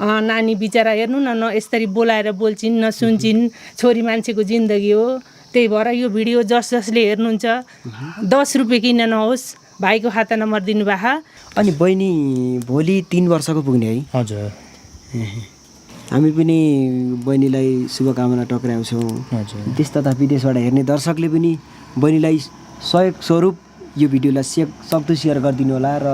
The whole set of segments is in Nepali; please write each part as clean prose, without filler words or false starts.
नानी बिचरा हेर्नु न यसरी बोलाएर बोल्छिन् न सुन्छिन्। छोरी मान्छेको जिन्दगी हो। त्यही भएर यो भिडियो जसले हेर्नुहुन्छ 10 रुपियाँ किन नहोस् भाइको खाता नम्बर दिनुभएको। अनि बहिनी भोलि 3 वर्षको पुग्ने है? हजुर। हामी पनि बहिनीलाई शुभकामना टक्राउँछौँ। देश तथा विदेशबाट हेर्ने दर्शकले पनि बहिनीलाई सहयोग स्वरूप यो भिडियोलाई सक्दो सेयर गरिदिनु होला र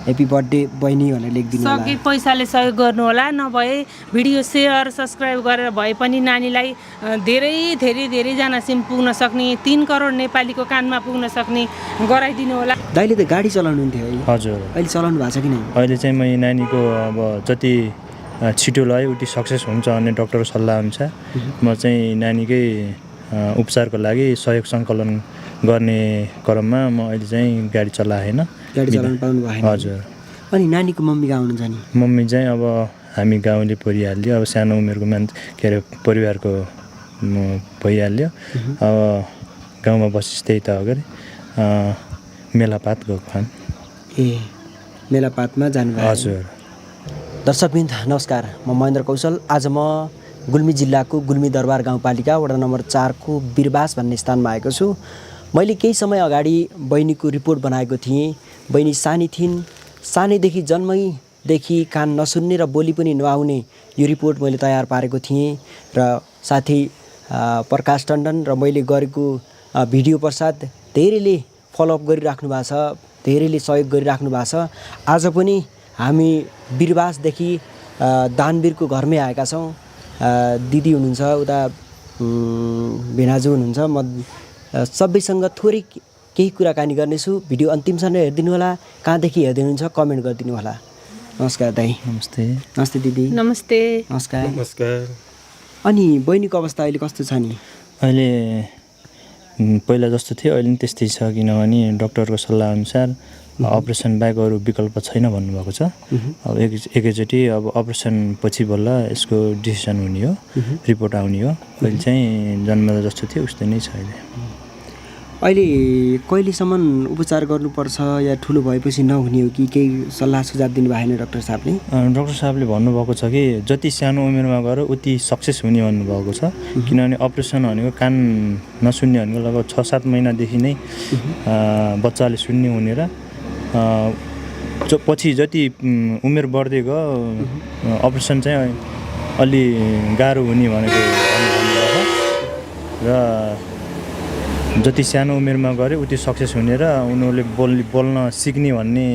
ह्याप्पी बर्थडे बहिनी भनेर लेखिदिनु होला। सके पैसाले सहयोग गर्नु होला, नभए भिडियो सेयर सब्सक्राइब गरेर भए पनि नानीलाई धेरैजनासिम पुग्न सक्ने 3 करोड नेपालीको कानमा पुग्न सक्ने गराइदिनु होला। दाइले त गाडी चलाउनुहुन्थ्यो है? हजुर। अहिले चलाउनु भएको छ कि नै? अहिले चाहिँ म नानीको अब जति छिटो लगायो उति सक्सेस हुन्छ भन्ने डक्टरको सल्लाह अनुसार म चाहिँ नानीकै उपचारको लागि सहयोग सङ्कलन गर्ने क्रममा म अहिले चाहिँ गाडी चलाएन। गाडी चलाउनु पाउनु भएन? हजुर। अनि नानीको मम्मी कहाँ हुनुहुन्छ नि? मम्मी चाहिँ अब हामी गाउँले परिहाल्यो, अब सानो उमेरको परिवारको भइहाल्यो। अब गाउँमा बसिस त्यही त हो गरे मेलापात गएको खान। मेलापातमा जानुभयो? हजुर। दर्शकवृन्द नमस्कार, म महेन्द्र कौशल। आज म गुल्मी जिल्लाको गुल्मी दरबार गाउँपालिका वडा नम्बर 4 को बिरबास भन्ने स्थानमा आएको छु। मैले केही समय अगाडि बहिनीको रिपोर्ट बनाएको थिएँ। बहिनी सानी थिइन्, सानैदेखि जन्मैदेखि कान नसुन्ने र बोली पनि नआउने यो रिपोर्ट मैले तयार पारेको थिएँ र साथै प्रकाश टन्डन र मैले गरेको भिडियो पश्चात धेरैले फलोअप गरिराख्नु भएको छ, धेरैले सहयोग गरिराख्नु भएको छ। आज पनि हामी बिरबासदेखि दानवीरको घरमै आएका छौँ। दिदी हुनुहुन्छ, उता भेनाजु हुनुहुन्छ। म सबैसँग थोरै केही कुराकानी गर्नेछु। भिडियो अन्तिमसम्म हेरिदिनु होला। कहाँदेखि हेर्दै हुनुहुन्छ कमेन्ट गरिदिनु होला। नमस्कार दाइ। नमस्ते। नमस्ते दिदी। नमस्ते। नमस्कार। नमस्कार। अनि बहिनीको अवस्था अहिले कस्तो छ नि? अहिले पहिला जस्तो थियो अहिले पनि त्यस्तै छ, किनभने डक्टरको सल्लाह अनुसार अपरेसन बाहेक अरू विकल्प छैन भन्नुभएको छ। अब एकैचोटि अब अपरेसन पछि बल्ल यसको डिसिसन हुने हो, रिपोर्ट आउने हो। अहिले चाहिँ जन्मदा जस्तो थियो उस्तै नै छ। अहिले कहिलेसम्म उपचार गर्नुपर्छ या ठुलो भएपछि नहुने हो कि केही सल्लाह सुझाव दिनु भएन डाक्टर साहबले? डाक्टर साहबले भन्नुभएको छ कि जति सानो उमेरमा गएर उति सक्सेस हुने भन्नुभएको छ। किनभने अपरेसन भनेको कान नसुन्ने भनेको लगभग 6-7 महिनादेखि नै बच्चाले सुन्ने हुने र पछि जति उमेर बढ्दै गयो अपरेसन चाहिँ अलि गाह्रो हुने भनेको भन्नुभएको र जति सानो उमेरमा गरे उति सक्सेस हुने र उनीहरूले बोल्न सिक्ने भन्ने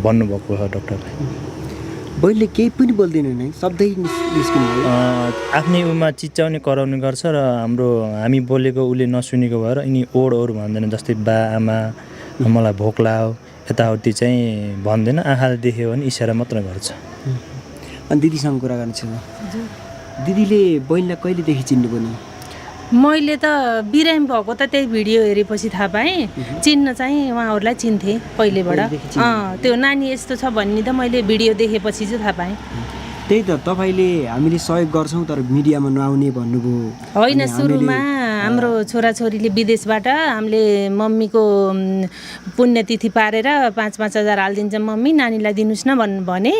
भन्नुभएको छ डक्टरले। बहिनीले केही पनि बोल्दैनन् है? शब्दै निस्किनु भयो? आफ्नै उमा चिच्याउने कराउने गर्छ र हामी बोलेको उसले नसुनेको भएर यिनी ओडहरू भन्दैन। जस्तै बा आमा मलाई भोक लाग्यो यताउति चाहिँ भन्दैन। आँखाले देख्यो भने इसारा मात्र गर्छ। अनि दिदीसँग कुरा गर्नु छ। दिदीले बहिनीलाई कहिलेदेखि चिन्नुभयो नि? मैले त बिरामी भएको त त्यही भिडियो हेरेपछि थाहा पाएँ। चिन्न चाहिँ उहाँहरूलाई चिन्थेँ पहिलेबाट। त्यो नानी यस्तो छ भन्ने त मैले भिडियो देखेपछि चाहिँ थाहा पाएँ। त्यही त तपाईँले हामीले सहयोग गर्छौँ तर मिडियामा नआउने भन्नुभयो। होइन, सुरुमा हाम्रो छोराछोरीले विदेशबाट हामीले मम्मीको पुण्यतिथि पारेर 5-5 हजार हालिदिन्छ मम्मी, नानीलाई दिनुहोस् न भने।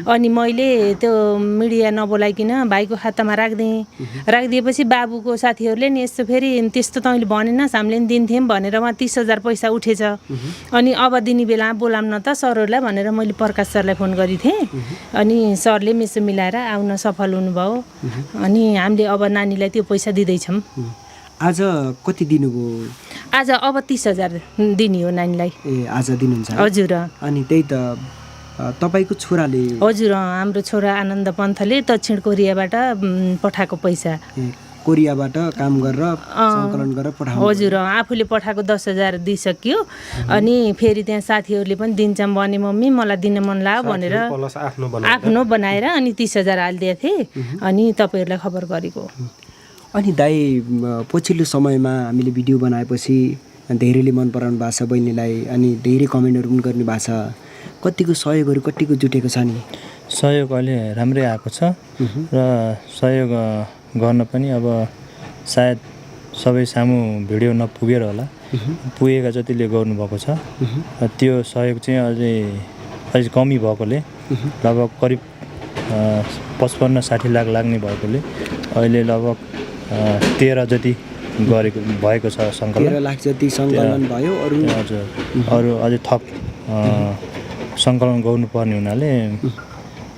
अनि मैले त्यो मिडिया नबोलाइकन भाइको खातामा राखिदिएपछि बाबुको साथीहरूले नि यस्तो फेरि त्यस्तो तैँले भनेनस् हामीले नि दिन्थ्यौँ भनेर उहाँ 30 हजार पैसा उठेछ। अनि अब दिने बेला बोलाउँ न त सरहरूलाई भनेर मैले प्रकाश सरलाई फोन गरेको थिएँ। अनि सरले मेसो मिलाएर आउन सफल हुनुभयो। अनि हामीले अब नानीलाई त्यो पैसा दिँदैछौँ। आज कति दिनुभयो? आज अब 30 हजार दिने हो नानीलाई। आज दिनुहुन्छ? हजुर। अनि त्यही त तपाईँको छोराले? हजुर, हाम्रो छोरा आनन्द पन्थले दक्षिण कोरियाबाट पठाएको पैसा। कोरियाबाट काम गरेर सङ्कलन गरेर पठाउनु? हजुर, आफूले पठाएको 10 हजार दिइसक्यो। अनि फेरि त्यहाँ साथीहरूले पनि दिन्छौँ भने मम्मी मलाई दिन मन लाग्यो भनेर आफ्नो बनाएर अनि 30 हजार हालिदिएको थिएँ। अनि तपाईँहरूलाई खबर गरेको। अनि दाइ पछिल्लो समयमा हामीले भिडियो बनाएपछि धेरैले मन पराउनु भएको छ बहिनीलाई, अनि धेरै कमेन्टहरू पनि गर्नु भएको छ। कतिको सहयोगहरू कतिको जुटेको छ नि? सहयोग अहिले राम्रै आएको छ र सहयोग गर्न पनि अब सायद सबै सामु भिडियो नपुगेर होला, पुगेका जतिले गर्नुभएको छ। त्यो सहयोग चाहिँ अझै कमी भएकोले लगभग करिब 55-60 लाख लाग्ने भएकोले अहिले लगभग 13 जति भएको छ 13 सङ्कलन। लाख जति सङ्कलन भयो। हजुर, अरू अझै थप सङ्कलन गर्नुपर्ने हुनाले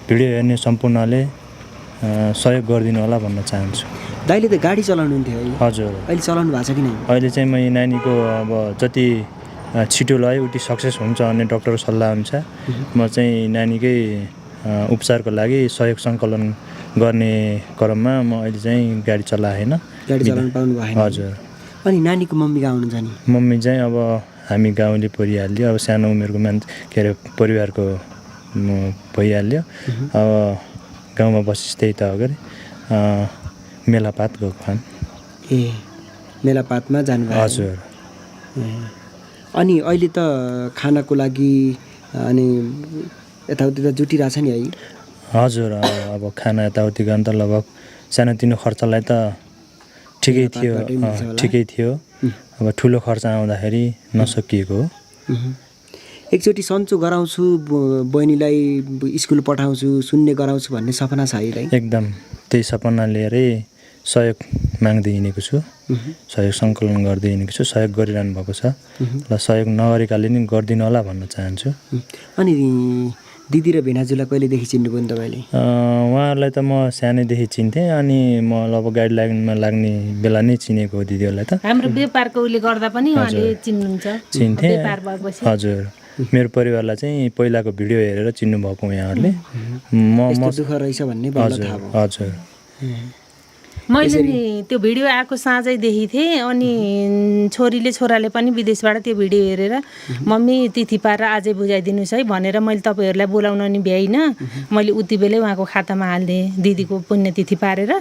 भिडियो हेर्ने सम्पूर्णले सहयोग गरिदिनु होला भन्न चाहन्छु। दाइले त गाडी चलाउनुहुन्थ्यो है? हजुर, अहिले चलाउनु भएको छ कि नै? अहिले चाहिँ म नानीको अब जति छिटो लगायो उति सक्सेस हुन्छ भन्ने डक्टरको सल्लाह अनुसार म चाहिँ नानीकै उपचारको लागि सहयोग सङ्कलन गर्ने क्रममा म अहिले चाहिँ गाडी चलाएन। गाडी चलाउनु पाउनु भएन? हजुर। अनि नानीको मम्मी कहाँ हुनुहुन्छ नि? मम्मी चाहिँ अब हामी गाउँले परिहाल्यो, अब सानो उमेरको के अरे परिवारको भइहाल्यो। अब गाउँमा बसिस त्यही त हो गरे मेलापात गएको खान। ए, मेलापातमा जानुभयो? हजुर। अनि अहिले त खानाको लागि अनि यताउति त जुटिरहेछ नि है? हजुर, अब खाना यताउति गर्न त लगभग सानोतिनो खर्चलाई त ठिकै थियो। अब ठुलो खर्च आउँदाखेरि नसकिएको हो। एकचोटि सन्चो गराउँछु, बहिनीलाई स्कुल पठाउँछु, सुन्ने गराउँछु भन्ने सपना छ है? एकदम त्यही सपना लिएरै सहयोग माग्दै हिँडेको छु, सहयोग सङ्कलन गर्दै हिँडेको छु। सहयोग गरिरहनु भएको छ र सहयोग नगरेकाले नि गरिदिनु होला भन्न चाहन्छु। अनि दिदी र भेनाजुलाई कहिलेदेखि चिन्नुभयो नि तपाईँले? उहाँहरूलाई त म सानैदेखि चिन्थेँ, अनि म अब गाइडलाइनमा लाग्ने बेला नै चिनेको हो दिदीहरूलाई त। हाम्रो व्यापारको उले गर्दा पनि उहाँले चिन्नुहुन्छ? चिन्थेँ। हजुर, मेरो परिवारलाई चाहिँ पहिलाको भिडियो हेरेर चिन्नुभएको यहाँहरूले। म दुःख रहेछ भन्ने बल्ल थाहा भयो। हजुर। मैले नि त्यो भिडियो आएको साँझैदेखि थिएँ। अनि छोराले पनि विदेशबाट त्यो भिडियो हेरेर मम्मी तिथि पारेर आजै बुझाइदिनुहोस् है भनेर मैले तपाईँहरूलाई बोलाउन नि भ्याइनँ। मैले उति बेलै उहाँको खातामा हालिदिएँ दिदीको पुण्यतिथि पारेर।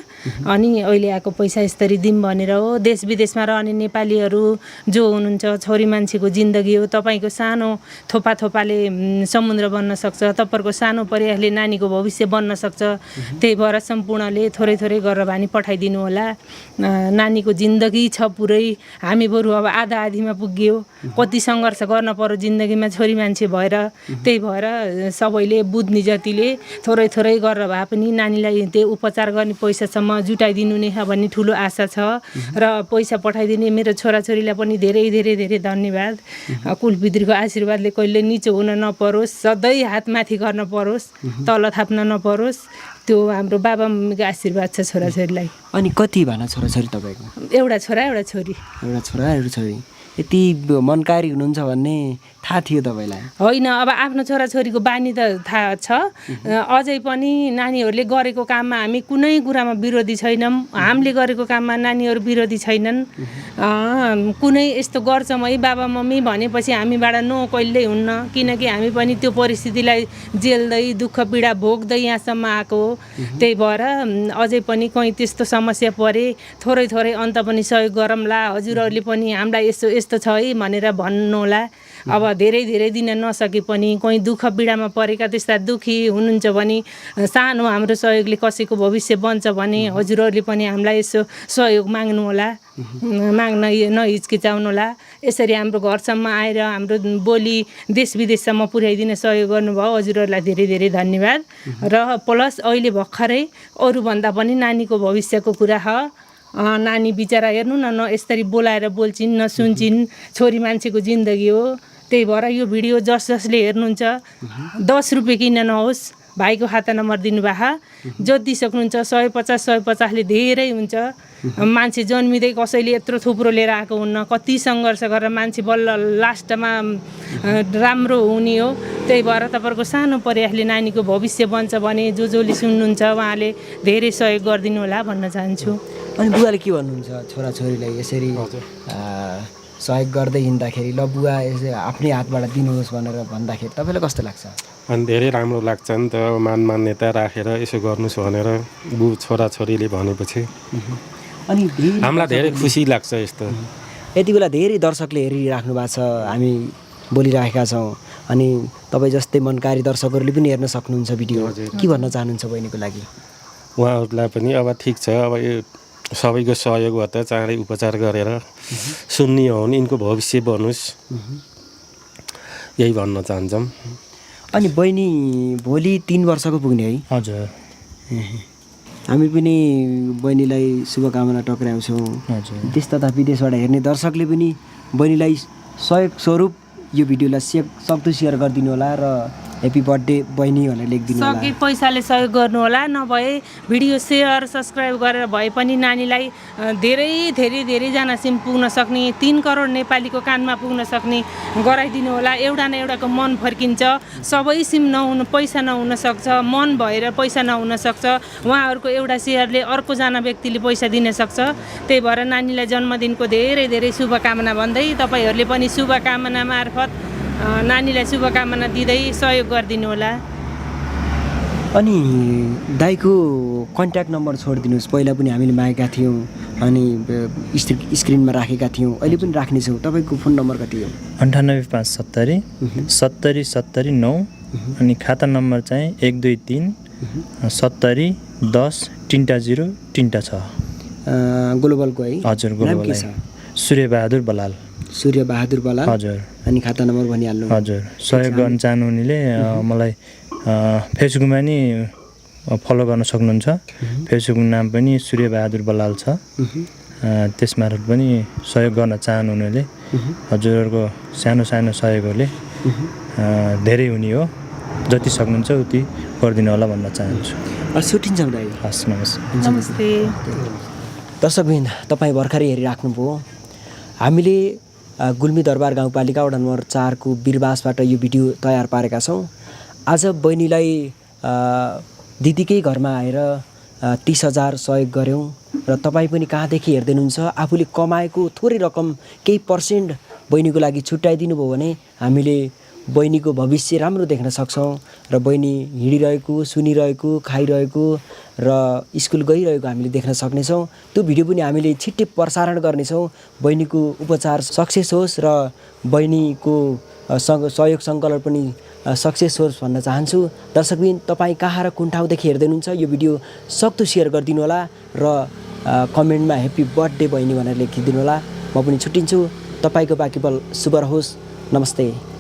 अनि अहिले आएको पैसा यसरी दिउँ भनेर हो। देश विदेशमा रहने नेपालीहरू जो हुनुहुन्छ, छोरी मान्छेको जिन्दगी हो। तपाईँको सानो थोपाले समुद्र बन्न सक्छ, तपाईँहरूको सानो प्रयासले नानीको भविष्य बन्न सक्छ। त्यही भएर सम्पूर्णले थोरै गरेर भनी पठाइदिनु होला। नानीको जिन्दगी छ पुरै। हामी बरु अब आधा आधीमा पुग्यो। कति सङ्घर्ष गर्न पर्यो जिन्दगीमा छोरी मान्छे भएर। त्यही भएर सबैले बुझ्ने जतिले थोरै गरेर भए पनि नानीलाई त्यो उपचार गर्ने पैसासम्म जुटाइदिनु नै भन्ने ठुलो आशा छ। र पैसा पठाइदिने मेरो छोराछोरीलाई पनि धेरै धन्यवाद। कुलपितृको आशीर्वादले कहिले निचो हुन नपरोस्, सधैँ हात माथि गर्न परोस्, तल थाप्न नपरोस्। त्यो हाम्रो बाबा मम्मीको आशीर्वाद छ छोराछोरीलाई। अनि कति भना छोराछोरी तपाईँको? एउटा छोरा एउटा छोरी। एउटा छोरा एउटा छोरी। यति मनकारी हुनुहुन्छ भन्ने थाहा थियो तपाईँलाई? होइन, अब आफ्नो छोराछोरीको बानी त थाहा छ। अझै पनि नानीहरूले गरेको काममा हामी कुनै कुरामा विरोधी छैनौँ। हामीले गरेको काममा नानीहरू विरोधी छैनन्। कुनै यस्तो गर्छौँ है बाबा मम्मी भनेपछि हामीबाट नो कहिल्यै हुन्न। किनकि हामी पनि त्यो परिस्थितिलाई झेल्दै दुःख पीडा भोग्दै यहाँसम्म आएको हो। त्यही भएर अझै पनि कहीँ त्यस्तो समस्या परे थोरै अन्त पनि सहयोग गरौँला। हजुरहरूले पनि हामीलाई यस्तो छ है भनेर भन्नुहोला। अब धेरै दिन नसके पनि कहीँ दुःख पीडामा परेका त्यस्ता दुःखी हुनुहुन्छ भने सानो हाम्रो सहयोगले कसैको भविष्य बन्छ भने हजुरहरूले पनि हामीलाई यसो सहयोग माग्नुहोला, माग्न नहिचकिचाउनु होला। यसरी हाम्रो घरसम्म आएर हाम्रो बोली देश विदेशसम्म पुर्याइदिन सहयोग गर्नुभयो। हजुरहरूलाई धेरै धन्यवाद। र प्लस अहिले भर्खरै अरूभन्दा पनि नानीको भविष्यको कुरा हो। नानी बिचरा हेर्नु न यसरी बोलाएर बोल्छिन् न सुन्छिन्। छोरी मान्छेको जिन्दगी हो। त्यही भएर यो भिडियो जसले हेर्नुहुन्छ 10 रुपियाँ किन नहोस्, भाइको खाता नम्बर दिनुभएको। जति सक्नुहुन्छ 150 ले धेरै हुन्छ। मान्छे जन्मिँदै कसैले यत्रो थुप्रो लिएर आएको हुन्न। कति सङ्घर्ष गरेर मान्छे बल्ल लास्टमा राम्रो हुने हो। त्यही भएर तपाईँहरूको सानो प्रयासले नानीको भविष्य बन्छ भने जसले सुन्नुहुन्छ उहाँले धेरै सहयोग गरिदिनु होला भन्न चाहन्छु। अनि बुवाले के भन्नुहुन्छ छोराछोरीलाई यसरी सहयोग गर्दै हिँड्दाखेरि? ल बुवा यसो आफ्नै हातबाट दिनुहोस् भनेर भन्दाखेरि तपाईँलाई कस्तो लाग्छ? अनि धेरै राम्रो लाग्छ नि त। मान्यता राखेर यसो गर्नुहोस् भनेर छोराछोरीले भनेपछि अनि हामीलाई धेरै खुसी लाग्छ। यस्तो यति बेला धेरै दर्शकले हेरिराख्नु भएको छ, हामी बोलिरहेका छौँ। अनि तपाईँ जस्तै मनकारी दर्शकहरूले पनि हेर्न सक्नुहुन्छ भिडियो। के भन्न चाहनुहुन्छ बहिनीको लागि? उहाँहरूलाई पनि अब ठिक छ, अब यो सबैको सहयोग भयो त चाँडै उपचार गरेर सुन्ने हो भने यिनको भविष्य बनोस्, यही भन्न चाहन्छौँ। अनि बहिनी भोलि 3 वर्षको पुग्ने है। हजुर हामी पनि बहिनीलाई शुभकामना टक्राउँछौँ। हजुर देश तथा विदेशबाट हेर्ने दर्शकले पनि बहिनीलाई सहयोग स्वरूप यो भिडियोलाई सक्दो सेयर गरिदिनु होला र ह्याप्पी बर्थडे बहिनी भनेर लेखिदिनु होला। सके पैसाले सहयोग गर्नु होला, नभए भिडियो सेयर सब्सक्राइब गरेर भए पनि नानीलाई धेरैजनासिम पुग्न सक्ने 3 करोड नेपालीको कानमा पुग्न सक्ने गराइदिनु होला। एउटा न एउटाको मन फर्किन्छ। सबैसिम पैसा नहुन सक्छ, मन भएर पैसा नहुन सक्छ। उहाँहरूको एउटा सेयरले अर्कोजना व्यक्तिले पैसा दिन सक्छ। त्यही भएर नानीलाई जन्मदिनको धेरै शुभकामना भन्दै तपाईँहरूले पनि शुभकामना मार्फत नानीलाई शुभकामना दिँदै सहयोग गरिदिनु होला। अनि दाइको कन्ट्याक्ट नम्बर छोडिदिनुहोस्। पहिला पनि हामीले मागेका थियौँ अनि स्क्रिनमा राखेका थियौँ, अहिले पनि राख्नेछौँ। तपाईँको फोन नम्बर कति हो? 98570 70 70 9 अनि खाता नम्बर चाहिँ 123 70 10 0 3 6। ग्लोबलको है? हजुर नाम के ग्लोबल छ? सूर्यबहादुर बलाल। सूर्यबहादुर बलाल। हजुर अनि खाता नम्बर भनिहाल्नु। हजुर सहयोग गर्न चाहनुहुनेले मलाई फेसबुकमा नि फलो गर्न सक्नुहुन्छ। फेसबुक नाम पनि सूर्यबहादुर बलाल छ। त्यसमार्फत पनि सहयोग गर्न चाहनुहुनेले हजुरहरूको सानो सहयोगहरूले धेरै हुने हो। जति सक्नुहुन्छ उति गरिदिनु होला भन्न चाहन्छु। छुट्टिन्छौँ दाइ। हस् नमस्ते। नमस्ते। दर्शकवृन्द, तपाईँ भर्खरै हेरिराख्नुभयो। हामीले गुल्मी दरबार गाउँपालिका वडा नम्बर 4 को बिरबासबाट यो भिडियो तयार पारेका छौँ। आज बहिनीलाई दिदीकै घरमा आएर 30,000 सहयोग गऱ्यौँ र तपाईँ पनि कहाँदेखि हेर्दै हुनुहुन्छ आफूले कमाएको थोरै रकम केही पर्सेन्ट बहिनीको लागि छुट्याइदिनु भयो भने हामीले बहिनीको भविष्य राम्रो देख्न सक्छौँ र बहिनी हिँडिरहेको, सुनिरहेको, खाइरहेको र स्कुल गइरहेको हामीले देख्न सक्नेछौँ। त्यो भिडियो पनि हामीले छिट्टै प्रसारण गर्नेछौँ। बहिनीको उपचार सक्सेस होस् र बहिनीको सहयोग सङ्कलन पनि सक्सेस होस् भन्न चाहन्छु। दर्शकबिन, तपाईँ कहाँ र कुन ठाउँदेखि हेर्दै हुनुहुन्छ यो भिडियो सक्दो सेयर गरिदिनु होला र कमेन्टमा ह्याप्पी बर्थडे बहिनी भनेर लेखिदिनु होला। म पनि छुट्टिन्छु। तपाईँको बाँकी पल शुभ रहोस्। नमस्ते।